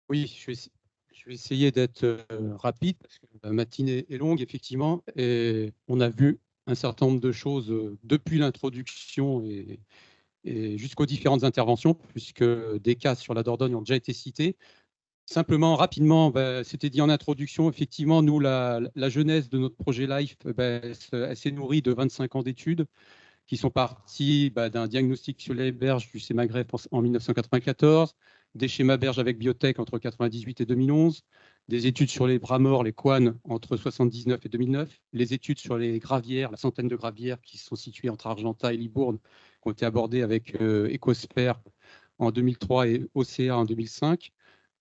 Oui, je vais essayer d'être rapide parce que la matinée est longue, effectivement, et on a vu un certain nombre de choses depuis l'introduction et jusqu'aux différentes interventions, puisque des cas sur la Dordogne ont déjà été cités. Simplement, rapidement, c'était dit en introduction, effectivement, nous, la genèse de notre projet LIFE, elle s'est nourrie de 25 ans d'études qui sont partis d'un diagnostic sur les berges du CEMAGREF en 1994, des schémas berges avec biotech entre 1998 et 2011, des études sur les bras morts, les quanes, entre 1979 et 2009, les études sur les gravières, la centaine de gravières qui sont situées entre Argentat et Libourne, qui ont été abordées avec Ecosper en 2003 et OCA en 2005.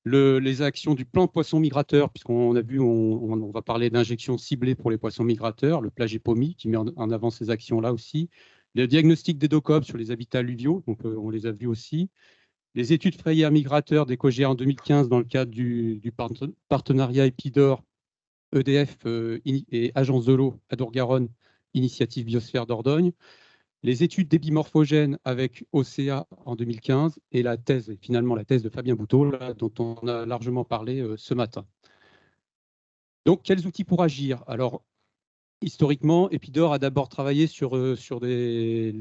Les actions du plan poisson migrateur, puisqu'on a vu, on va parler d'injections ciblées pour les poissons migrateurs, le plagiepomie qui met en avant ces actions-là aussi, le diagnostic des DOCOP sur les habitats alluviaux, donc on les a vus aussi, les études frayères migrateurs d'EcoGEA en 2015 dans le cadre du partenariat Epidor, EDF et Agence de l'eau Adour-Garonne, initiative Biosphère Dordogne, les études d'épimorphogènes avec OCA en 2015 et la thèse, finalement la thèse de Fabien Bouteau, là, dont on a largement parlé ce matin. Donc, quels outils pour agir? Alors, historiquement, Epidor a d'abord travaillé sur les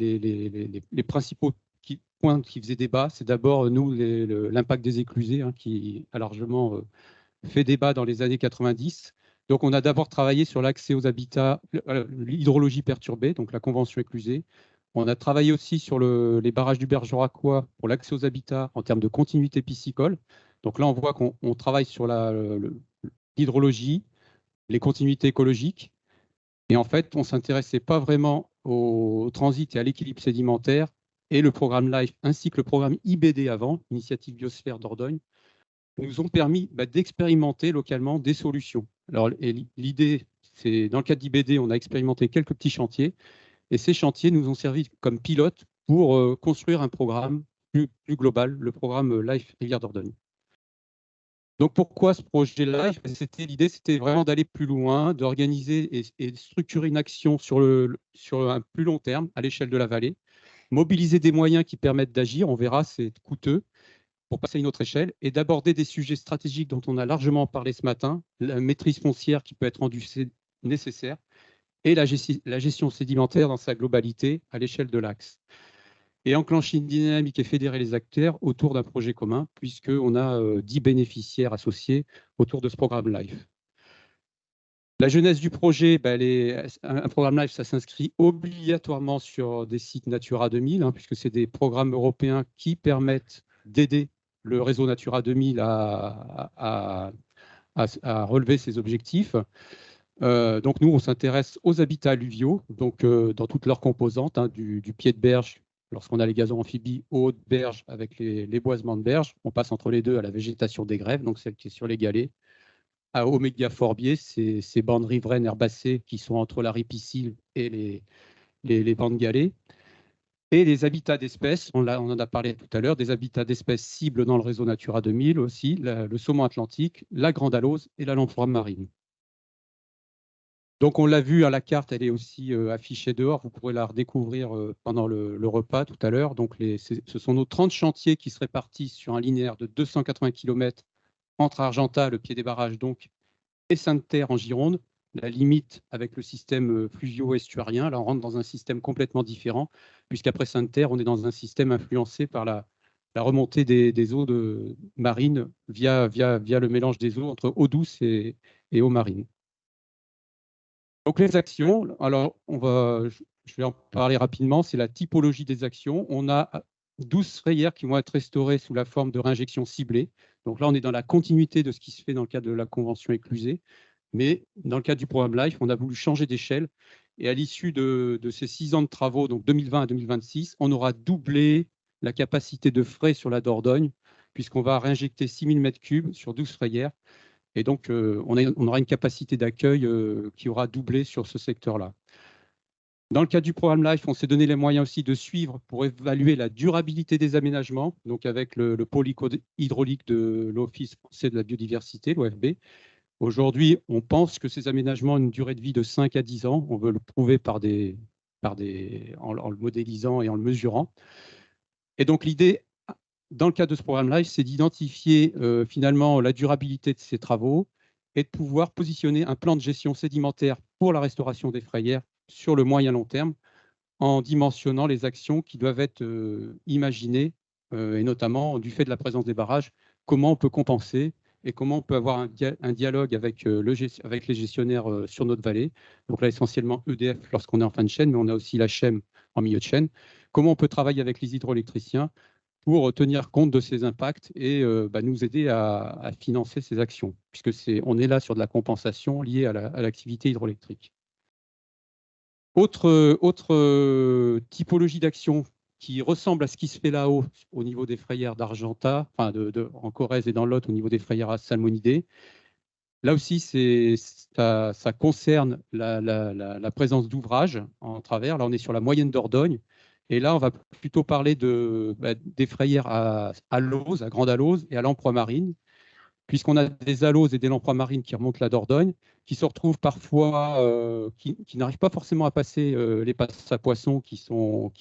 principaux points qui faisaient débat. C'est d'abord, nous, l'impact des éclusés, hein, qui a largement fait débat dans les années 90. Donc, on a d'abord travaillé sur l'accès aux habitats, l'hydrologie perturbée, donc la convention éclusée. On a travaillé aussi sur les barrages du Bergeracois pour l'accès aux habitats en termes de continuité piscicole. Donc là, on voit qu'on travaille sur l'hydrologie, les continuités écologiques. Et en fait, on ne s'intéressait pas vraiment au transit et à l'équilibre sédimentaire. Et le programme LIFE ainsi que le programme IBD avant, Initiative Biosphère Dordogne, nous ont permis d'expérimenter localement des solutions. Alors, l'idée, c'est dans le cadre d'IBD, on a expérimenté quelques petits chantiers. Et ces chantiers nous ont servi comme pilote pour construire un programme plus global, le programme LIFE Rivière Dordogne. Donc pourquoi ce projet-là? L'idée, c'était vraiment d'aller plus loin, d'organiser et de structurer une action sur un plus long terme à l'échelle de la vallée, mobiliser des moyens qui permettent d'agir, on verra, c'est coûteux, pour passer à une autre échelle, et d'aborder des sujets stratégiques dont on a largement parlé ce matin, la maîtrise foncière qui peut être rendue nécessaire, et la gestion sédimentaire dans sa globalité à l'échelle de l'axe. Et enclencher une dynamique et fédérer les acteurs autour d'un projet commun, puisqu'on a 10 bénéficiaires associés autour de ce programme LIFE. La jeunesse du projet, un programme LIFE, ça s'inscrit obligatoirement sur des sites Natura 2000, hein, puisque c'est des programmes européens qui permettent d'aider le réseau Natura 2000 à relever ses objectifs. Donc nous, on s'intéresse aux habitats alluviaux, donc dans toutes leurs composantes, hein, du pied de berge, lorsqu'on a les gazons amphibies, aux hautes berges avec les boisements de berge. On passe entre les deux à la végétation des grèves, donc celle qui est sur les galets, aux mégaphorbiers, ces bandes riveraines herbacées qui sont entre la ripicile et les bandes galets. Et les habitats d'espèces, on en a parlé tout à l'heure, des habitats d'espèces cibles dans le réseau Natura 2000 aussi, le saumon atlantique, la grande alose et la lamproie marine. Donc, on l'a vu à la carte, elle est aussi affichée dehors. Vous pourrez la redécouvrir pendant le repas tout à l'heure. Donc, ce sont nos 30 chantiers qui se répartissent sur un linéaire de 280 km entre Argentat, le pied des barrages, donc, et Sainte-Terre en Gironde, la limite avec le système fluvio-estuarien. Là, on rentre dans un système complètement différent, puisqu'après Sainte-Terre, on est dans un système influencé par la remontée des eaux marines via le mélange des eaux entre eau douce et eau marine. Donc les actions, alors je vais en parler rapidement, c'est la typologie des actions. On a 12 frayères qui vont être restaurées sous la forme de réinjection ciblée. Donc là, on est dans la continuité de ce qui se fait dans le cadre de la convention éclusée. Mais dans le cadre du programme LIFE, on a voulu changer d'échelle. Et à l'issue de ces 6 ans de travaux, donc 2020 à 2026, on aura doublé la capacité de frais sur la Dordogne, puisqu'on va réinjecter 6000 m3 sur 12 frayères. Et donc, on aura une capacité d'accueil qui aura doublé sur ce secteur-là. Dans le cadre du programme LIFE, on s'est donné les moyens aussi de suivre pour évaluer la durabilité des aménagements, donc avec le pôle hydraulique de l'Office français de la biodiversité, l'OFB. Aujourd'hui, on pense que ces aménagements ont une durée de vie de 5 à 10 ans. On veut le prouver en le modélisant et en le mesurant. Et donc, l'idée dans le cadre de ce programme-là, c'est d'identifier finalement la durabilité de ces travaux et de pouvoir positionner un plan de gestion sédimentaire pour la restauration des frayères sur le moyen long terme en dimensionnant les actions qui doivent être imaginées et notamment du fait de la présence des barrages, comment on peut compenser et comment on peut avoir un dialogue avec, avec les gestionnaires sur notre vallée. Donc là, essentiellement EDF lorsqu'on est en fin de chaîne, mais on a aussi la CHEM en milieu de chaîne. Comment on peut travailler avec les hydroélectriciens pour tenir compte de ces impacts et nous aider à financer ces actions, puisque on est là sur de la compensation liée à l'activité hydroélectrique. Autre typologie d'action qui ressemble à ce qui se fait là-haut au niveau des frayères d'Argentat, enfin en Corrèze et dans l'Aude au niveau des frayères à salmonidés. Là aussi, ça concerne la présence d'ouvrages en travers. Là, on est sur la moyenne Dordogne. Et là, on va plutôt parler des frayères à Lose, à Grande Alose et à l'Emploi Marine, puisqu'on a des aloses et des lamproies marines qui remontent la Dordogne, qui se retrouvent parfois, qui n'arrivent pas forcément à passer les passes à poissons qui sont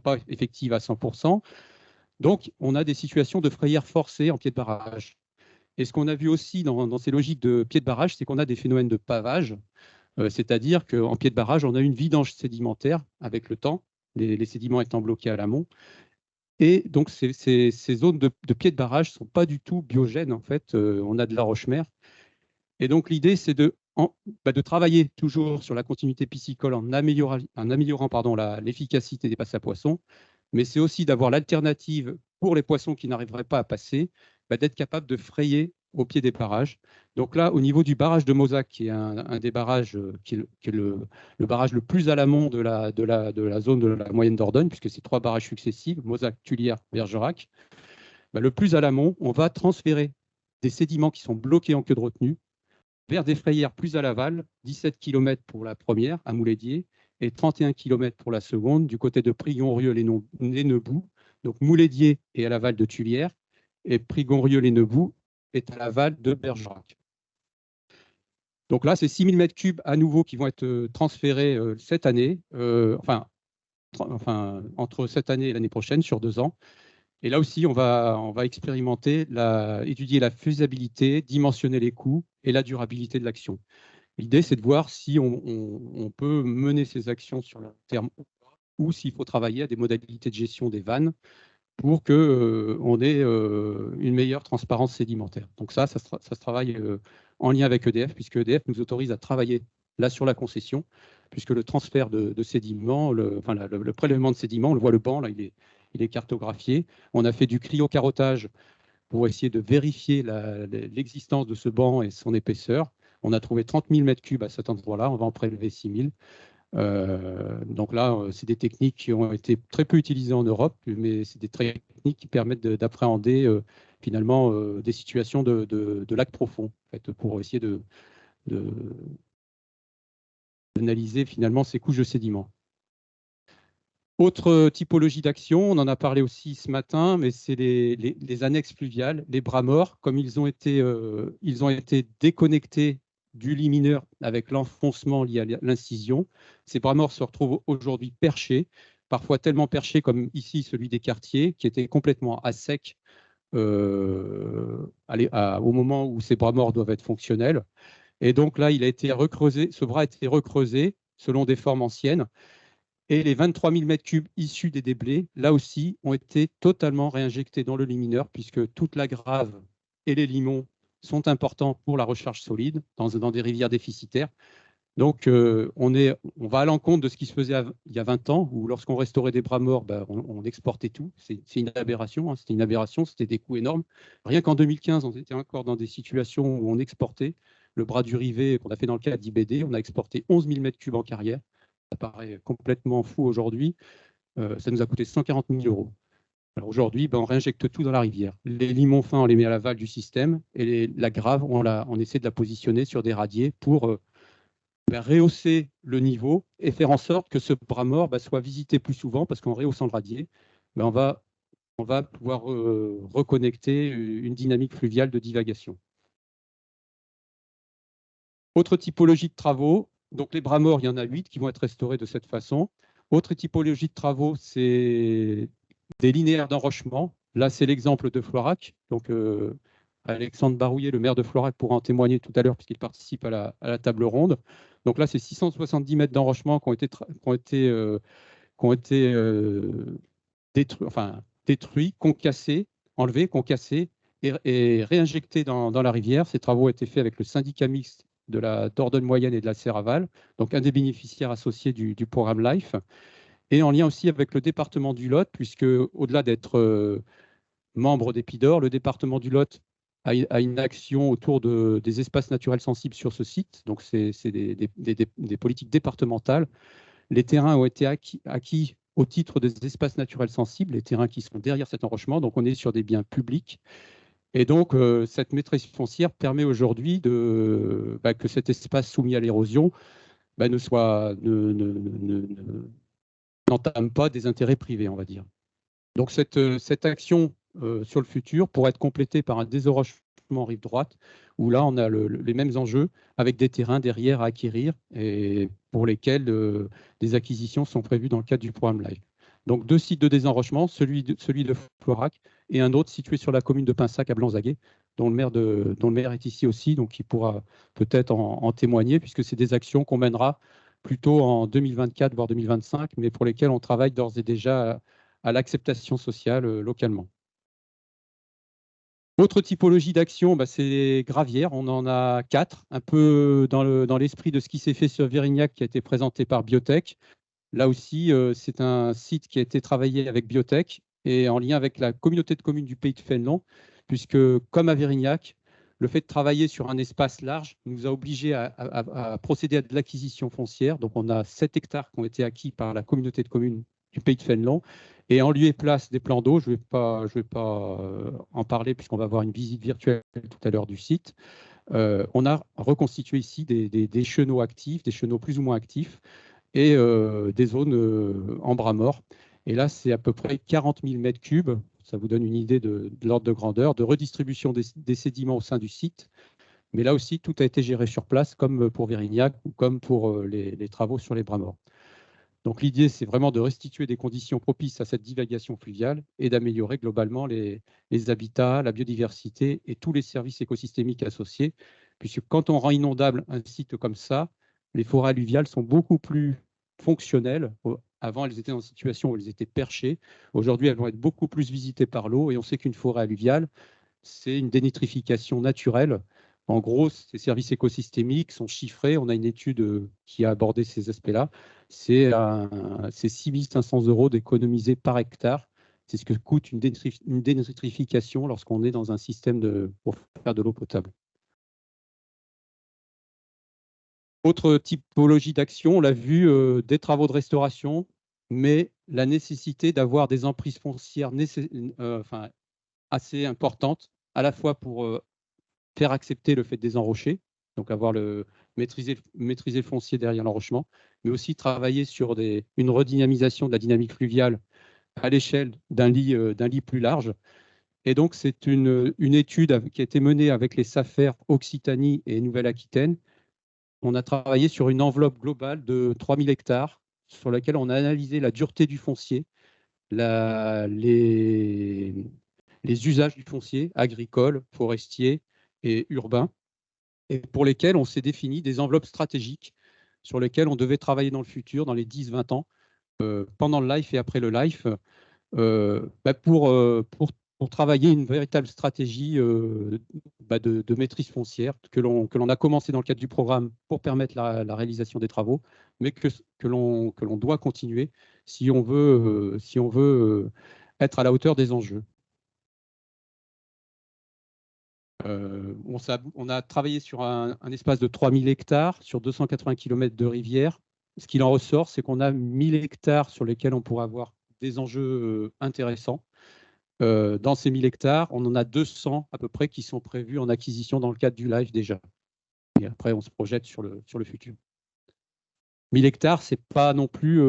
pas effectives à 100%. Donc, on a des situations de frayères forcées en pied de barrage. Et ce qu'on a vu aussi dans ces logiques de pied de barrage, c'est qu'on a des phénomènes de pavage, c'est-à-dire qu'en pied de barrage, on a une vidange sédimentaire avec le temps, les sédiments étant bloqués à l'amont. Et donc, ces zones de pied de barrage ne sont pas du tout biogènes, en fait. On a de la roche-mère. Et donc, l'idée, c'est de travailler toujours sur la continuité piscicole en améliorant l'efficacité des passes à poissons, mais c'est aussi d'avoir l'alternative pour les poissons qui n'arriveraient pas à passer, d'être capable de frayer au pied des barrages. Donc là, au niveau du barrage de Mozac, qui est un des barrages, qui est le barrage le plus à l'amont de la zone de la moyenne Dordogne, puisque c'est 3 barrages successifs, Mozac, Tulière, Bergerac, le plus à l'amont, on va transférer des sédiments qui sont bloqués en queue de retenue vers des frayères plus à l'aval, 17 km pour la première, à Moulédier, et 31 km pour la seconde, du côté de Prigon-Rieux-les-Neubous. Donc Moulédier est à l'aval de Tulière, et Prigon-Rieux-les-Neubous est à l'aval de Bergerac. Donc là, c'est 6 000 m3 à nouveau qui vont être transférés cette année, entre cette année et l'année prochaine, sur 2 ans. Et là aussi, on va expérimenter, étudier la faisabilité, dimensionner les coûts et la durabilité de l'action. L'idée, c'est de voir si on peut mener ces actions sur le terme ou s'il faut travailler à des modalités de gestion des vannes pour qu'on ait une meilleure transparence sédimentaire. Donc ça se travaille en lien avec EDF, puisque EDF nous autorise à travailler là sur la concession, puisque le transfert de sédiments, le prélèvement de sédiments, on le voit, le banc, là, il est cartographié. On a fait du cryocarottage pour essayer de vérifier l'existence de ce banc et son épaisseur. On a trouvé 30 000 m3 à cet endroit-là, on va en prélever 6 000. Donc là, c'est des techniques qui ont été très peu utilisées en Europe, mais c'est des techniques qui permettent d'appréhender finalement des situations de lacs profonds, en fait, pour essayer d'analyser finalement ces couches de sédiments. Autre typologie d'action, on en a parlé aussi ce matin, mais c'est les annexes fluviales, les bras morts, comme ils ont été déconnectés du lit mineur avec l'enfoncement lié à l'incision. Ces bras morts se retrouvent aujourd'hui perchés, parfois tellement perchés comme ici celui des quartiers, qui était complètement à sec au moment où ces bras morts doivent être fonctionnels. Et donc là, il a été recreusé, ce bras a été recreusé selon des formes anciennes. Et les 23 000 m3 issus des déblais, là aussi, ont été totalement réinjectés dans le lit mineur, puisque toute la grave et les limons sont importants pour la recharge solide dans des rivières déficitaires. Donc, on va à l'encontre de ce qui se faisait il y a 20 ans, où lorsqu'on restaurait des bras morts, on exportait tout. C'est une aberration, hein, c'était une aberration, c'était des coûts énormes. Rien qu'en 2015, on était encore dans des situations où on exportait le bras du Rivet qu'on a fait dans le cadre d'IBD. On a exporté 11 000 m3 en carrière. Ça paraît complètement fou aujourd'hui. Ça nous a coûté 140 000 €. Alors aujourd'hui, on réinjecte tout dans la rivière. Les limons fins, on les met à l'aval du système, et la grave, on essaie de la positionner sur des radiers pour rehausser le niveau et faire en sorte que ce bras mort soit visité plus souvent, parce qu'en rehaussant le radier, on va pouvoir reconnecter une dynamique fluviale de divagation. Autre typologie de travaux, donc les bras morts, il y en a 8 qui vont être restaurés de cette façon. Autre typologie de travaux, c'est des linéaires d'enrochement. Là, c'est l'exemple de Florac. Donc, Alexandre Barouillet, le maire de Florac, pourra en témoigner tout à l'heure puisqu'il participe à la table ronde. Donc là, c'est 670 mètres d'enrochement qui ont été détruits, concassés, enlevés, concassés et réinjectés dans la rivière. Ces travaux ont été faits avec le syndicat mixte de la Dordogne moyenne et de la Serre-Aval, donc un des bénéficiaires associés du programme LIFE, et en lien aussi avec le département du Lot, puisque au-delà d'être membre d'Épidor, le département du Lot a une action autour des espaces naturels sensibles sur ce site, donc c'est des politiques départementales. Les terrains ont été acquis au titre des espaces naturels sensibles, les terrains qui sont derrière cet enrochement, donc on est sur des biens publics. Et donc, cette maîtrise foncière permet aujourd'hui que cet espace soumis à l'érosion n'entame pas des intérêts privés, on va dire. Donc, cette action sur le futur pourrait être complétée par un désenrochement rive droite, où là, on a les mêmes enjeux avec des terrains derrière à acquérir et pour lesquels des acquisitions sont prévues dans le cadre du programme LIFE. Donc, 2 sites de désenrochement, celui de Florac et un autre situé sur la commune de Pinsac à Blanzaguet, dont le maire est ici aussi, donc il pourra peut-être en témoigner, puisque c'est des actions qu'on mènera plutôt en 2024, voire 2025, mais pour lesquelles on travaille d'ores et déjà à l'acceptation sociale localement. Autre typologie d'action, c'est les gravières. On en a 4, un peu dans l'esprit de ce qui s'est fait sur Vérignac, qui a été présenté par Biotech. Là aussi, c'est un site qui a été travaillé avec Biotech et en lien avec la communauté de communes du Pays de Fénelon, puisque comme à Vérignac, le fait de travailler sur un espace large nous a obligés à procéder à de l'acquisition foncière. Donc, on a 7 hectares qui ont été acquis par la communauté de communes du Pays de Fénelon. Et en lieu et place des plans d'eau, je ne vais pas en parler puisqu'on va avoir une visite virtuelle tout à l'heure du site. On a reconstitué ici des chenaux actifs, des chenaux plus ou moins actifs, et des zones en bras morts. Et là, c'est à peu près 40 000 mètres cubes. Ça vous donne une idée de l'ordre de grandeur, de redistribution des sédiments au sein du site. Mais là aussi, tout a été géré sur place, comme pour Vérignac ou comme pour les travaux sur les bras morts. Donc l'idée, c'est vraiment de restituer des conditions propices à cette divagation fluviale et d'améliorer globalement les habitats, la biodiversité et tous les services écosystémiques associés, puisque quand on rend inondable un site comme ça, les forêts alluviales sont beaucoup plus fonctionnelles. Avant, elles étaient dans une situation où elles étaient perchées. Aujourd'hui, elles vont être beaucoup plus visitées par l'eau, et on sait qu'une forêt alluviale, c'est une dénitrification naturelle. En gros, ces services écosystémiques sont chiffrés. On a une étude qui a abordé ces aspects-là. C'est 6 500 € d'économiser par hectare. C'est ce que coûte une dénitrification lorsqu'on est dans un système pour faire de l'eau potable. Autre typologie d'action, on l'a vu, des travaux de restauration, mais la nécessité d'avoir des emprises foncières assez importantes, à la fois pour faire accepter le fait de désenrocher, donc maîtriser le foncier derrière l'enrochement, mais aussi travailler sur une redynamisation de la dynamique fluviale à l'échelle d'un lit plus large. Et donc, c'est une étude qui a été menée avec les SAFER Occitanie et Nouvelle-Aquitaine. On a travaillé sur une enveloppe globale de 3000 hectares sur laquelle on a analysé la dureté du foncier, les usages du foncier agricole, forestier et urbain, et pour lesquels on s'est défini des enveloppes stratégiques sur lesquelles on devait travailler dans le futur, dans les 10-20 ans, pendant le LIFE et après le LIFE, pour travailler une véritable stratégie de maîtrise foncière que l'on a commencé dans le cadre du programme pour permettre la réalisation des travaux, mais que l'on doit continuer si on veut être à la hauteur des enjeux. On a travaillé sur un espace de 3000 hectares sur 280 km de rivière. Ce qu'il en ressort, c'est qu'on a 1000 hectares sur lesquels on pourra avoir des enjeux intéressants. Dans ces 1000 hectares, on en a 200 à peu près qui sont prévus en acquisition dans le cadre du LIFE déjà. Et après, on se projette sur le futur. 1000 hectares, ce n'est pas non plus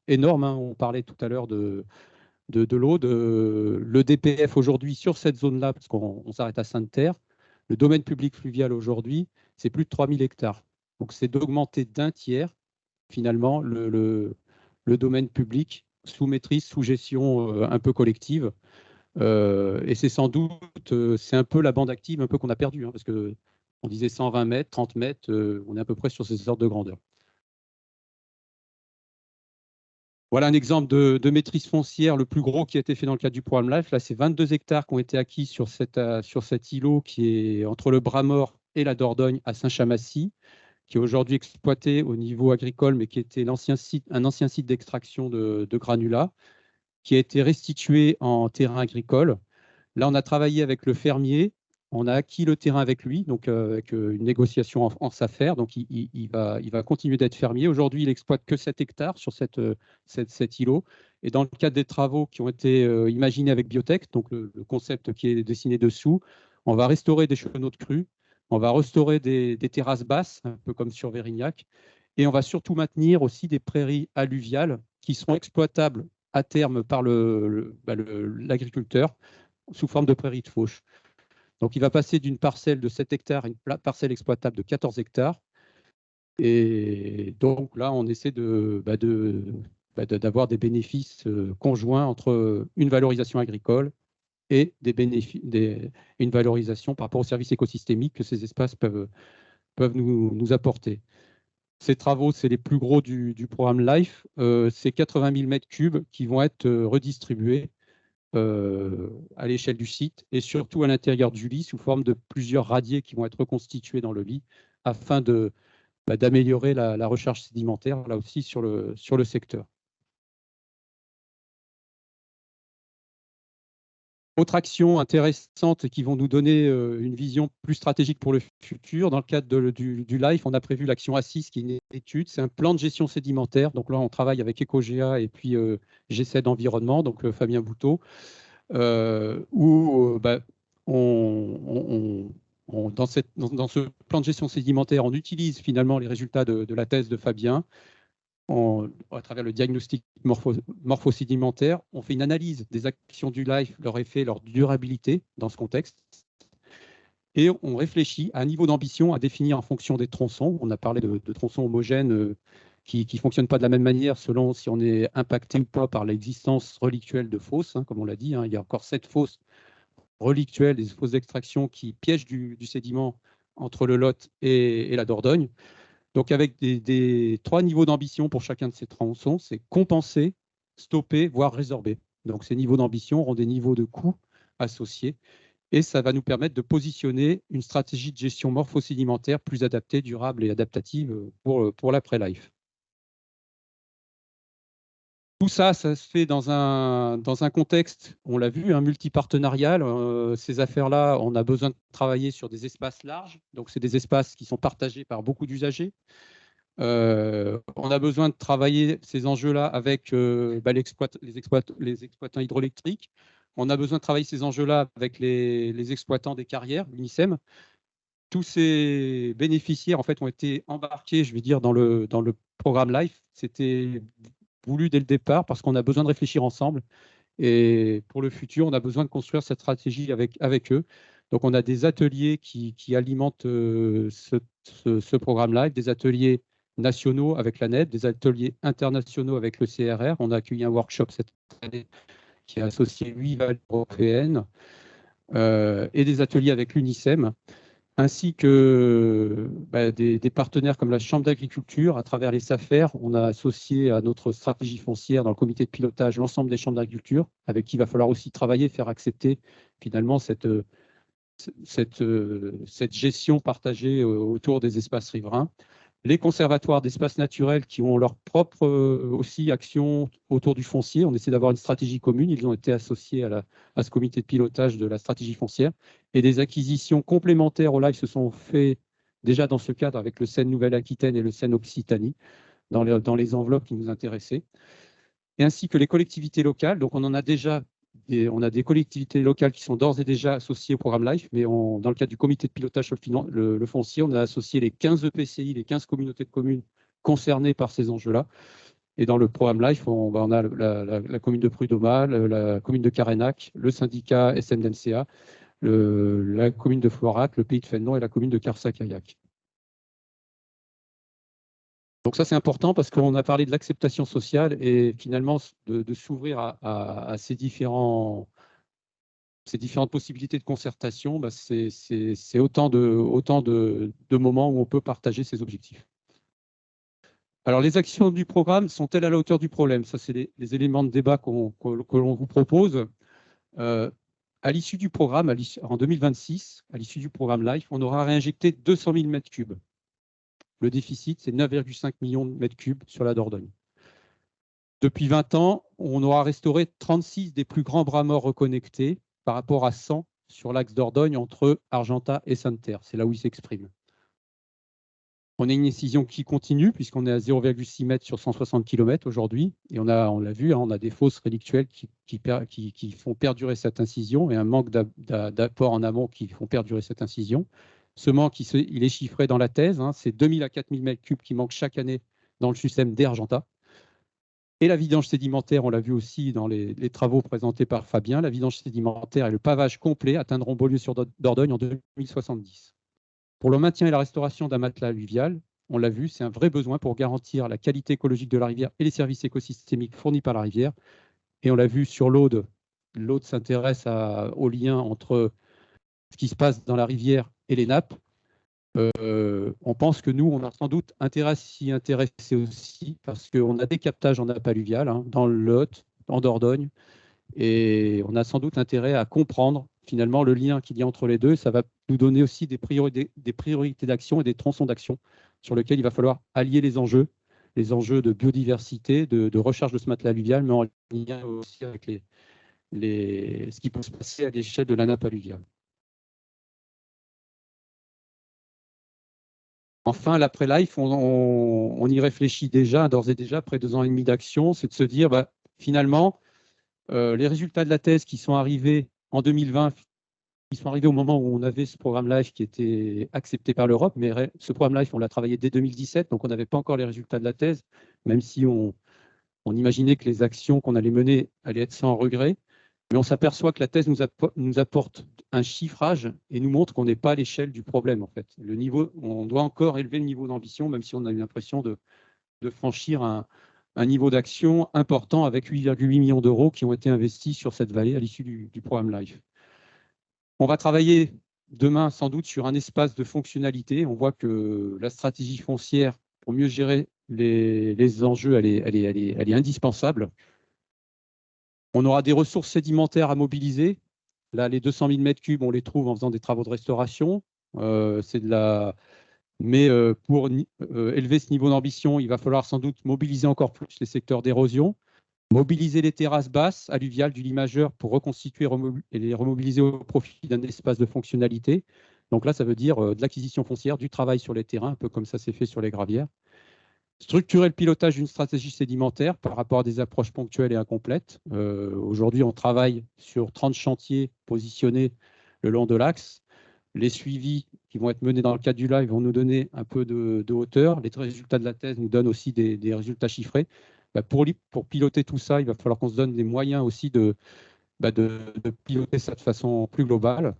énorme, hein. On parlait tout à l'heure de l'eau. Le DPF aujourd'hui sur cette zone-là, parce qu'on s'arrête à Sainte-Terre, le domaine public fluvial aujourd'hui, c'est plus de 3000 hectares. Donc, c'est d'augmenter d'un tiers, finalement, le domaine public sous maîtrise, sous gestion un peu collective. Et c'est sans doute, c'est un peu la bande active un peu qu'on a perdue, hein, parce qu'on disait 120 mètres, 30 mètres, on est à peu près sur ces ordres de grandeur. Voilà un exemple de maîtrise foncière, le plus gros qui a été fait dans le cadre du programme LIFE. Là, c'est 22 hectares qui ont été acquis sur cet îlot qui est entre le Bras-Mort et la Dordogne à Saint-Chamassis, qui est aujourd'hui exploité au niveau agricole, mais qui était un ancien site d'extraction de granulats, qui a été restitué en terrain agricole. Là, on a travaillé avec le fermier, on a acquis le terrain avec lui, donc avec une négociation en SAFER. Donc, il va continuer d'être fermier. Aujourd'hui, il exploite que 7 hectares sur cet îlot. Et dans le cadre des travaux qui ont été imaginés avec Biotech, donc le concept qui est dessiné dessous, on va restaurer des chenaux de crue, on va restaurer des terrasses basses, un peu comme sur Vérignac, et on va surtout maintenir aussi des prairies alluviales qui seront exploitables à terme par l'agriculteur sous forme de prairies de fauche. Donc, il va passer d'une parcelle de 7 hectares à une parcelle exploitable de 14 hectares. Et donc, là, on essaie d'avoir des bénéfices conjoints entre une valorisation agricole et une valorisation par rapport aux services écosystémiques que ces espaces peuvent nous apporter. Ces travaux, c'est les plus gros du programme LIFE. C'est 80 000 mètres cubes qui vont être redistribués à l'échelle du site et surtout à l'intérieur du lit sous forme de plusieurs radiers qui vont être reconstitués dans le lit afin d'améliorer la recharge sédimentaire là aussi sur le secteur. Autre action intéressante qui vont nous donner une vision plus stratégique pour le futur, dans le cadre du LIFE, on a prévu l'action A6 qui est une étude, c'est un plan de gestion sédimentaire. Donc là, on travaille avec EcoGEA et puis G7 Environnement, donc Fabien Bouteau, où dans ce plan de gestion sédimentaire, on utilise finalement les résultats de la thèse de Fabien à travers le diagnostic morphosédimentaire. On fait une analyse des actions du LIFE, leur effet, leur durabilité dans ce contexte. Et on réfléchit à un niveau d'ambition à définir en fonction des tronçons. On a parlé de tronçons homogènes qui ne fonctionnent pas de la même manière selon si on est impacté ou pas par l'existence relictuelle de fosses, hein, comme on l'a dit. Hein, il y a encore 7 fosses relictuelles, des fosses d'extraction qui piègent du sédiment entre le Lot et la Dordogne. Donc, avec des 3 niveaux d'ambition pour chacun de ces tronçons, c'est compenser, stopper, voire résorber. Donc, ces niveaux d'ambition auront des niveaux de coûts associés et ça va nous permettre de positionner une stratégie de gestion morphosédimentaire plus adaptée, durable et adaptative pour l'après-life. Tout ça, ça se fait dans un contexte, on l'a vu, multipartenarial. Ces affaires-là, on a besoin de travailler sur des espaces larges. Donc, c'est des espaces qui sont partagés par beaucoup d'usagers. On a besoin de travailler ces enjeux-là avec les exploitants hydroélectriques. On a besoin de travailler ces enjeux-là avec les exploitants des carrières, l'UNICEM. Tous ces bénéficiaires en fait, ont été embarqués, je vais dire, dans le programme LIFE. C'était voulu dès le départ parce qu'on a besoin de réfléchir ensemble. Et pour le futur, on a besoin de construire cette stratégie avec eux. Donc, on a des ateliers qui alimentent ce programme LIFE, des ateliers nationaux avec la NED, des ateliers internationaux avec le CRR. On a accueilli un workshop cette année qui a associé 8 valeurs européennes et des ateliers avec l'UNICEM, ainsi que des partenaires comme la Chambre d'agriculture. À travers les SAFER, on a associé à notre stratégie foncière dans le comité de pilotage l'ensemble des chambres d'agriculture, avec qui il va falloir aussi travailler, faire accepter finalement cette gestion partagée autour des espaces riverains. Les conservatoires d'espaces naturels qui ont leur propre aussi action autour du foncier. On essaie d'avoir une stratégie commune. Ils ont été associés à ce comité de pilotage de la stratégie foncière. Et des acquisitions complémentaires au LIFE se sont faites déjà dans ce cadre avec le CEN Nouvelle-Aquitaine et le CEN Occitanie, dans les enveloppes qui nous intéressaient. Et ainsi que les collectivités locales. Donc, on a des collectivités locales qui sont d'ores et déjà associées au programme LIFE, mais dans le cadre du comité de pilotage sur le foncier, on a associé les 15 EPCI, les 15 communautés de communes concernées par ces enjeux-là. Et dans le programme LIFE, on a la commune de Prud'Homal, la commune de Carénac, le syndicat SMDMCA, la commune de Florac, le pays de Fénelon et la commune de Carsac-Kayak. Donc ça, c'est important parce qu'on a parlé de l'acceptation sociale et finalement de s'ouvrir à ces différents ces différentes possibilités de concertation, bah, c'est autant de moments où on peut partager ces objectifs. Alors, les actions du programme sont-elles à la hauteur du problème? Ça, c'est les éléments de débat que l'on vous propose. À l'issue du programme, en 2026, à l'issue du programme LIFE, on aura réinjecté 200 000 m3. Le déficit, c'est 9,5 millions de mètres cubes sur la Dordogne. Depuis 20 ans, on aura restauré 36 des plus grands bras morts reconnectés par rapport à 100 sur l'axe Dordogne entre Argentat et Sainte-Terre. C'est là où ils s'expriment. On a une décision qui continue puisqu'on est à 0,6 m sur 160 km aujourd'hui. Et on l'a vu, hein, on a des fosses rélictuelles qui font perdurer cette incision et un manque d'apport en amont qui font perdurer cette incision. Ce manque, il est chiffré dans la thèse. Hein, c'est 2000 à 4000 m3 qui manquent chaque année dans le système d'Argentat. Et la vidange sédimentaire, on l'a vu aussi dans les travaux présentés par Fabien, la vidange sédimentaire et le pavage complet atteindront Beaulieu-sur-Dordogne en 2070. Pour le maintien et la restauration d'un matelas alluvial, on l'a vu, c'est un vrai besoin pour garantir la qualité écologique de la rivière et les services écosystémiques fournis par la rivière. Et on l'a vu sur l'Aude. L'Aude s'intéresse au lien entre ce qui se passe dans la rivière et les nappes. On pense que nous, on a sans doute intérêt à s'y intéresser aussi parce qu'on a des captages en nappe alluviale, hein, dans le Lot, en Dordogne, et on a sans doute intérêt à comprendre finalement le lien qu'il y a entre les deux. Ça va nous donner aussi des priorités d'action et des tronçons d'action sur lesquels il va falloir allier les enjeux de biodiversité, de recherche de ce matelas alluvial, mais en lien aussi avec ce qui peut se passer à l'échelle de la nappe alluviale. Enfin, l'après-life, on y réfléchit déjà, d'ores et déjà, après 2 ans et demi d'action, c'est de se dire, bah, finalement, les résultats de la thèse qui sont arrivés en 2020, ils sont arrivés au moment où on avait ce programme LIFE qui était accepté par l'Europe, mais ce programme LIFE, on l'a travaillé dès 2017, donc on n'avait pas encore les résultats de la thèse, même si on imaginait que les actions qu'on allait mener allaient être sans regret. Mais on s'aperçoit que la thèse nous apporte un chiffrage et nous montre qu'on n'est pas à l'échelle du problème, en fait. Le niveau, on doit encore élever le niveau d'ambition, même si on a eu l'impression de franchir un niveau d'action important avec 8,8 millions d'euros qui ont été investis sur cette vallée à l'issue du programme LIFE. On va travailler demain sans doute sur un espace de fonctionnalité. On voit que la stratégie foncière, pour mieux gérer les enjeux, elle est indispensable. On aura des ressources sédimentaires à mobiliser. Là, les 200 000 m3, on les trouve en faisant des travaux de restauration. Mais pour élever ce niveau d'ambition, il va falloir sans doute mobiliser encore plus les secteurs d'érosion, mobiliser les terrasses basses alluviales du lit majeur pour reconstituer et les remobiliser au profit d'un espace de fonctionnalité. Donc là, ça veut dire de l'acquisition foncière, du travail sur les terrains, un peu comme ça s'est fait sur les gravières. Structurer le pilotage d'une stratégie sédimentaire par rapport à des approches ponctuelles et incomplètes. Aujourd'hui, on travaille sur 30 chantiers positionnés le long de l'axe. Les suivis qui vont être menés dans le cadre du live vont nous donner un peu de hauteur. Les résultats de la thèse nous donnent aussi des résultats chiffrés. Pour piloter tout ça, il va falloir qu'on se donne des moyens aussi de piloter ça de façon plus globale.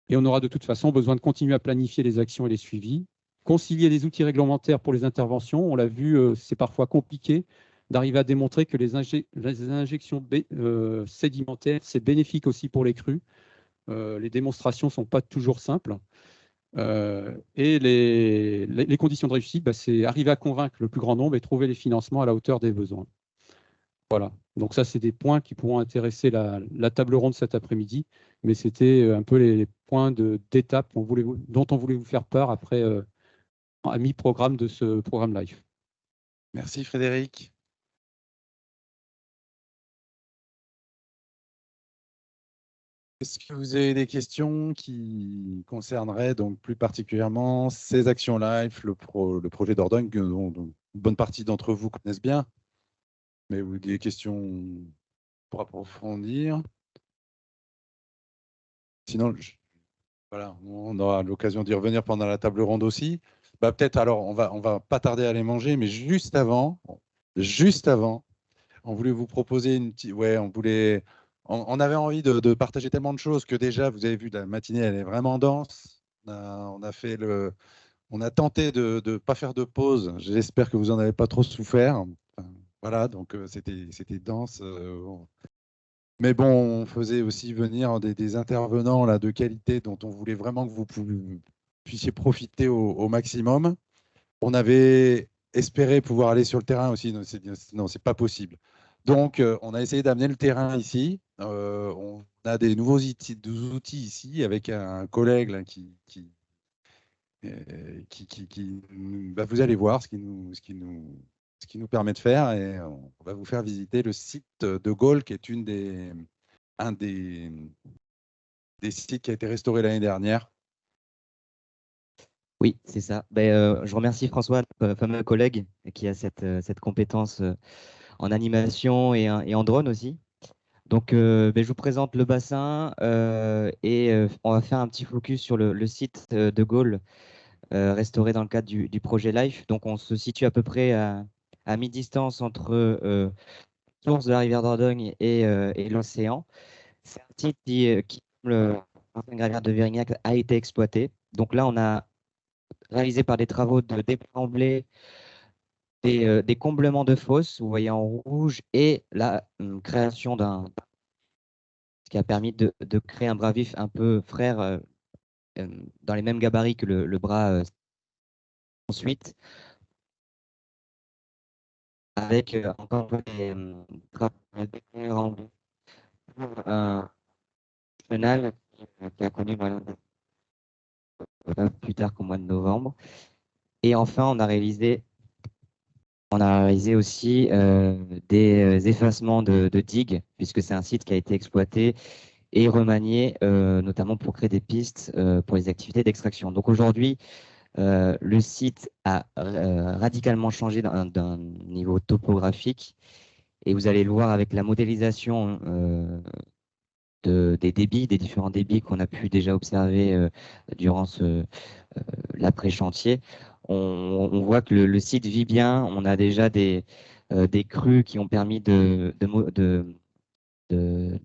Et on aura de toute façon besoin de continuer à planifier les actions et les suivis. Concilier les outils réglementaires pour les interventions. On l'a vu, c'est parfois compliqué d'arriver à démontrer que les injections sédimentaires, c'est bénéfique aussi pour les crues. Les démonstrations ne sont pas toujours simples. Et les conditions de réussite, c'est arriver à convaincre le plus grand nombre et trouver les financements à la hauteur des besoins. Voilà. Donc ça, c'est des points qui pourront intéresser la table ronde cet après-midi, mais c'était un peu les points d'étape dont on voulait vous faire part après à mi-programme de ce programme LIFE. Merci Frédéric. Est-ce que vous avez des questions qui concerneraient donc plus particulièrement ces actions LIFE, le projet Dordogne, dont une bonne partie d'entre vous connaissent bien, mais vous des questions pour approfondir? Sinon, voilà, on aura l'occasion d'y revenir pendant la table ronde aussi. Peut-être alors, on va pas tarder à aller manger, mais juste avant, on voulait vous proposer une petite. Ouais, on avait envie de partager tellement de choses que déjà, vous avez vu, la matinée, elle est vraiment dense. On a tenté de ne pas faire de pause. J'espère que vous n'en avez pas trop souffert. Enfin, voilà, donc c'était dense. Mais bon, on faisait aussi venir des intervenants là, de qualité dont on voulait vraiment que vous puissiez profiter au maximum. On avait espéré pouvoir aller sur le terrain aussi. Non, c'est pas possible. Donc, on a essayé d'amener le terrain ici. On a des outils ici avec un collègue là, bah, vous allez voir ce qui nous permet de faire et on va vous faire visiter le site de Gaulle qui est un des sites qui a été restauré l'année dernière. Oui, c'est ça. Ben, je remercie François, notre fameux collègue, qui a cette compétence en animation et en drone aussi. Donc, ben, je vous présente le bassin et on va faire un petit focus sur le site de Gaulle restauré dans le cadre du projet LIFE. Donc, on se situe à peu près à mi-distance entre source de la rivière Dordogne et l'océan. C'est un site qui comme l'ancienne gravière de Vérignac, a été exploité. Donc là, on a réalisé par des travaux de détremblé des comblements de fosses, vous voyez en rouge, et la création ce qui a permis de créer un bras vif un peu frère dans les mêmes gabarits que le bras ensuite, avec encore des travaux un chenal qui a connu plus tard qu'au mois de novembre. Et enfin, on a réalisé aussi des effacements de digues, puisque c'est un site qui a été exploité et remanié, notamment pour créer des pistes pour les activités d'extraction. Donc aujourd'hui, le site a radicalement changé d'un niveau topographique et vous allez le voir avec la modélisation des débits, des différents débits qu'on a pu déjà observer durant l'après-chantier. On voit que le site vit bien. On a déjà des crues qui ont permis de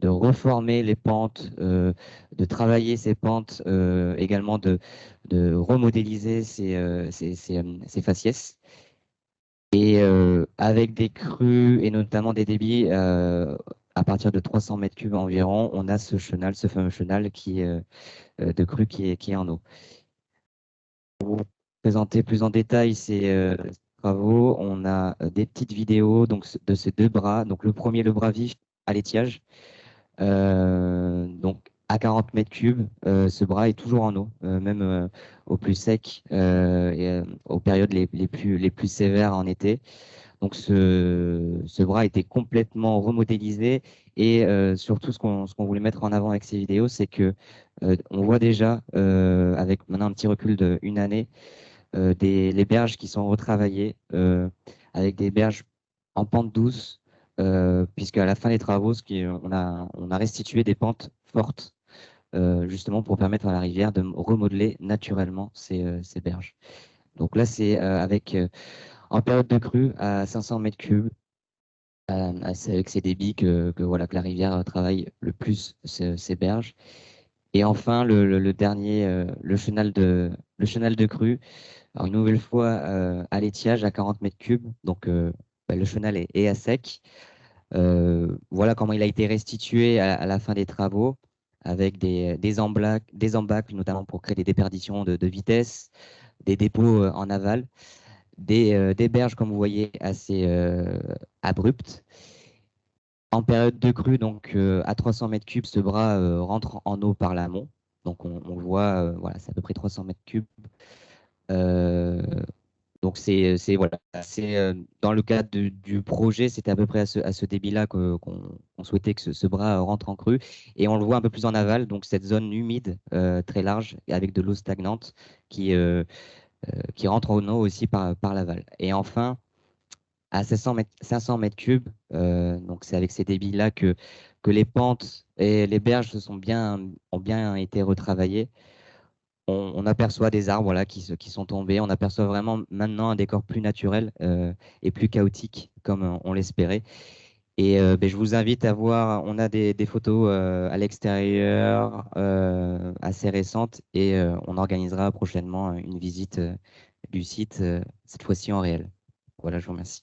reformer les pentes, de travailler ces pentes, également de remodéliser ces faciès. Et avec des crues et notamment des débits à partir de 300 mètres cubes environ, on a ce chenal, ce fameux chenal de crue qui est en eau. Pour vous présenter plus en détail ces travaux, on a des petites vidéos donc, de ces deux bras. Donc le premier, le bras vif à l'étiage. Donc à 40 mètres cubes, ce bras est toujours en eau, même au plus sec et aux périodes les plus sévères en été. Donc ce bras a été complètement remodélisé et surtout ce qu'on voulait mettre en avant avec ces vidéos, c'est que on voit déjà avec maintenant un petit recul d'une année les berges qui sont retravaillées avec des berges en pente douce, puisque à la fin des travaux, on a restitué des pentes fortes, justement pour permettre à la rivière de remodeler naturellement ces berges. Donc là, c'est en période de crue à 500 mètres cubes, avec ces débits voilà, que la rivière travaille le plus ces berges. Et enfin, le dernier, le chenal de crue. Alors, une nouvelle fois à l'étiage à 40 mètres cubes. Donc, le chenal est à sec. Voilà comment il a été restitué à la fin des travaux avec des embâcles, notamment pour créer des déperditions de vitesse, des dépôts en aval, des berges, comme vous voyez, assez abruptes. En période de crue, donc à 300 mètres cubes, ce bras rentre en eau par l'amont. Donc on le voit, voilà, c'est à peu près 300 mètres cubes. Donc voilà, dans le cadre du projet, c'était à peu près à ce débit-là qu'on souhaitait que ce bras rentre en crue. Et on le voit un peu plus en aval, donc cette zone humide très large avec de l'eau stagnante qui rentre en eau aussi par l'aval. Et enfin, à 500 mètres cubes, donc c'est avec ces débits-là que les pentes et les berges ont bien été retravaillées. On aperçoit des arbres voilà, qui sont tombés. On aperçoit vraiment maintenant un décor plus naturel et plus chaotique, comme on l'espérait. Et ben, je vous invite à voir, on a des photos à l'extérieur assez récentes et on organisera prochainement une visite du site, cette fois-ci en réel. Voilà, je vous remercie.